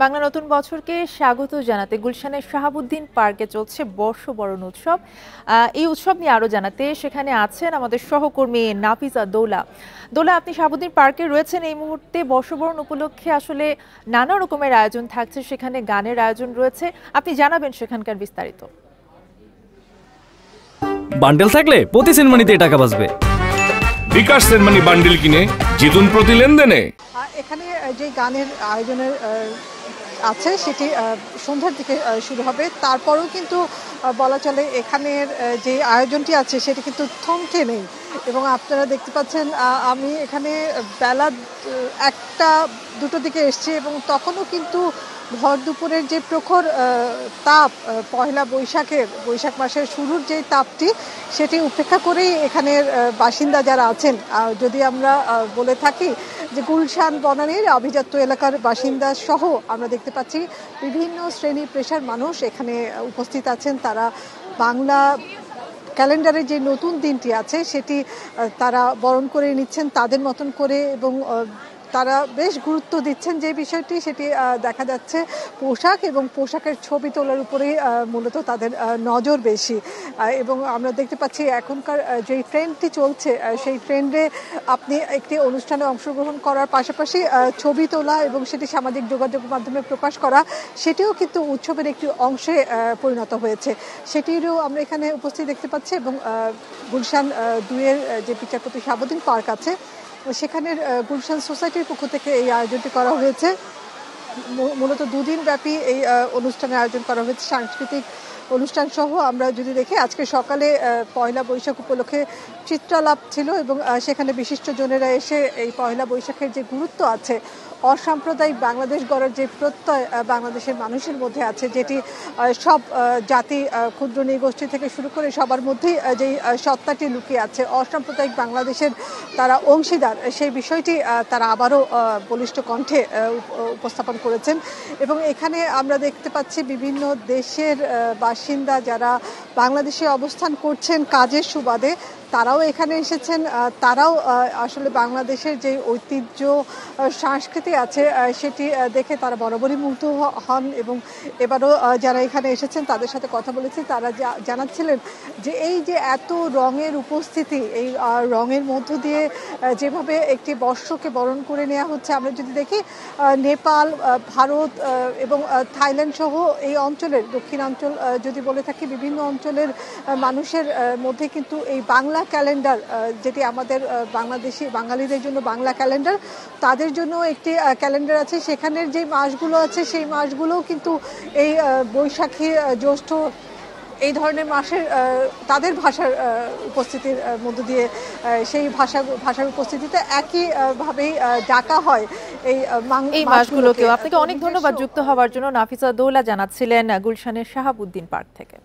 বাংলা নতুন বছরকে স্বাগত জানাতে গুলশানের শাহাবুদ্দিন পার্কে চলছে বর্ষবরণ উৎসব। এই উৎসব নিয়ে আরো জানাতে সেখানে আছেন আমাদের সহকর্মী নাফিসা দৌলা। দৌলা, আপনি শাহাবুদ্দিন পার্কে রয়েছেন এই মুহূর্তে। বর্ষবরণ উপলক্ষে আসলে নানা রকমের আয়োজন থাকছে, সেখানে গানের আয়োজন রয়েছে, আপনি জানাবেন সেখানকার বিস্তারিত। বান্ডেল থাকলে প্রতি সেনমানিতে টাকা বাঁচবে। বিকাশ সেনমানি বান্ডেল কিনে জিতুন প্রতি লেনদেনে। এখানে যে গানের আয়োজনের আছে সেটি সন্ধ্যার দিকে শুরু হবে। তারপরেও কিন্তু বলা চলে এখানের যে আয়োজনটি আছে সেটি কিন্তু থমকে নেই। এবং আপনারা দেখতে পাচ্ছেন আমি এখানে বেলা 1টা-2টোর দিকে এসেছি এবং তখনও কিন্তু ভর দুপুরের যে প্রখর তাপ, পয়লা বৈশাখ মাসের শুরুর যে তাপটি সেটি উপেক্ষা করেই এখানের বাসিন্দা যারা আছেন, যদি আমরা বলে থাকি যে গুলশান বনানীর আভিজাত্য এলাকার বাসিন্দা সহ আমরা দেখতে পাচ্ছি বিভিন্ন শ্রেণী পেশার মানুষ এখানে উপস্থিত আছেন। তারা বাংলা ক্যালেন্ডারে যে নতুন দিনটি আছে সেটি তারা বরণ করে নিচ্ছেন তাদের মতন করে এবং তারা বেশ গুরুত্ব দিচ্ছেন যে বিষয়টি সেটি দেখা যাচ্ছে পোশাক এবং পোশাকের ছবি তোলার উপরেই মূলত তাদের নজর বেশি। এবং আমরা দেখতে পাচ্ছি এখনকার যে ট্রেন্ডটি চলছে সেই ট্রেন্ডে আপনি একটি অনুষ্ঠানে অংশগ্রহণ করার পাশাপাশি ছবি তোলা এবং সেটি সামাজিক যোগাযোগের মাধ্যমে প্রকাশ করা সেটিও কিন্তু উৎসবের একটি অংশে পরিণত হয়েছে। সেটিরও আমরা এখানে উপস্থিত দেখতে পাচ্ছি। এবং গুলশান 2-এর যে বিচারপতি শাহাবুদ্দিন পার্ক আছে সেখানের গুলশান সোসাইটির পক্ষ থেকে এই আয়োজনটি করা হয়েছে। মূলত 2 দিন ব্যাপী এই অনুষ্ঠানের আয়োজন করা হয়েছে। সাংস্কৃতিক অনুষ্ঠান সহ আমরা যদি দেখি আজকে সকালে পয়লা বৈশাখ উপলক্ষে চিত্রালাপ ছিল এবং সেখানে বিশিষ্টজনেরা এসে এই পয়লা বৈশাখের যে গুরুত্ব আছে, অসাম্প্রদায়িক বাংলাদেশ গড়ার যে প্রত্যয় বাংলাদেশের মানুষের মধ্যে আছে, যেটি সব জাতি ক্ষুদ্র নৃগোষ্ঠী থেকে শুরু করে সবার মধ্যেই যেই সত্তাটি লুকিয়ে আছে, অসাম্প্রদায়িক বাংলাদেশের তারা অংশীদার, সেই বিষয়টি তারা আবারও বলিষ্ঠ কণ্ঠে উপস্থাপন করেছেন। এবং এখানে আমরা দেখতে পাচ্ছি বিভিন্ন দেশের বাসিন্দা যারা বাংলাদেশে অবস্থান করছেন কাজের সুবাদে তারাও এখানে এসেছেন। তারাও আসলে বাংলাদেশের যে ঐতিহ্য সংস্কৃতি আছে সেটি দেখে তারা বরাবরই মুগ্ধ হন। এবং এবারও যারা এখানে এসেছেন তাদের সাথে কথা বলেছি, তারা জানাচ্ছিলেন যে এই যে এত রঙের উপস্থিতি, এই রঙের মধ্য দিয়ে যেভাবে একটি বর্ষকে বরণ করে নেওয়া হচ্ছে, আমরা যদি দেখি নেপাল, ভারত এবং থাইল্যান্ড সহ এই অঞ্চলের দক্ষিণাঞ্চল যদি বলে থাকি বিভিন্ন অঞ্চলের মানুষের মধ্যে কিন্তু এই বাংলা ক্যালেন্ডার, যেটি আমাদের বাঙালিদের জন্য বাংলা ক্যালেন্ডার, তাদের জন্য একটি ক্যালেন্ডার আছে। সেখানের যে মাসগুলো আছে সেই মাসগুলোও কিন্তু এই বৈশাখী, জ্যৈষ্ঠ এই ধরনের মাসের তাদের ভাষার উপস্থিতির মধ্য দিয়ে সেই ভাষার উপস্থিতিতে একইভাবেই ডাকা হয় এই মাসগুলোকেও। আপনাকে অনেক ধন্যবাদ যুক্ত হওয়ার জন্য। নাফিসা দৌলা জানাচ্ছিলেন গুলশানের শাহাবুদ্দিন পার্ক থেকে।